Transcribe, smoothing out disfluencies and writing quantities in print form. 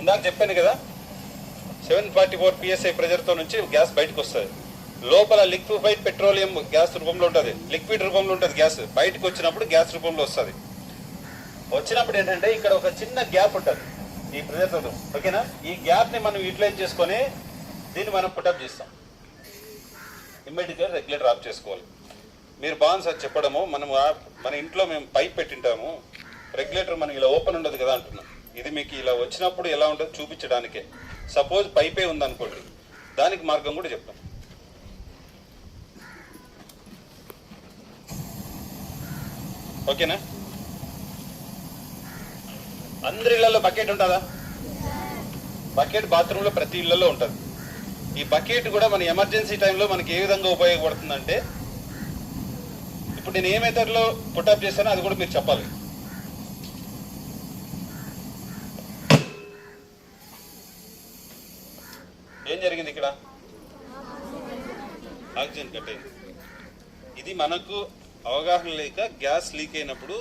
ఇందాక చెప్పాను కదా 744 PSI ప్రెజర్తో నుంచి గ్యాస్ బయటకు వస్తుంది. లోపల లిక్విఫైడ్ పెట్రోలియం గ్యాస్ రూపంలో ఉంటుంది, లిక్విడ్ రూపంలో ఉంటుంది గ్యాస్. బయటకు వచ్చినప్పుడు గ్యాస్ రూపంలో వస్తుంది. వచ్చినప్పుడు ఏంటంటే ఇక్కడ ఒక చిన్న గ్యాప్ ఉంటుంది ఈ ప్రెజర్తో, ఓకేనా? ఈ గ్యాప్ని మనం యూటిలైజ్ చేసుకొని దీన్ని మనం పుటప్ చేస్తాం. ఇమ్మీడియట్గా రెగ్యులేటర్ ఆఫ్ చేసుకోవాలి. మీరు బాగుంది సార్ చెప్పడము. మన ఇంట్లో మేము పైప్ పెట్టింటాము, రెగ్యులేటర్ మనం ఇలా ఓపెన్ ఉండదు కదా అంటున్నాం. ఇది మీకు ఇలా వచ్చినప్పుడు ఎలా ఉంటుందో చూపించడానికే. సపోజ్ పైపే ఉందనుకోండి, దానికి మార్గం కూడా చెప్తాం. ఓకేనా? అందరి ఇళ్లలో బకెట్ ఉంటుందా? బకెట్ బాత్రూంలో ప్రతి ఇళ్లలో ఉంటుంది. ఈ బకెట్ కూడా మన ఎమర్జెన్సీ టైంలో మనకి ఏ విధంగా ఉపయోగపడుతుందంటే, ఇప్పుడు నేను ఏ మెథడ్లో పుటప్ చేస్తానో అది కూడా మీరు చెప్పాలి. ఏం జరిగింది ఇక్కడ? ఆక్సిజన్ కట్ అయింది. ఇది మనకు అవగాహన లేక గ్యాస్ లీక్ అయినప్పుడు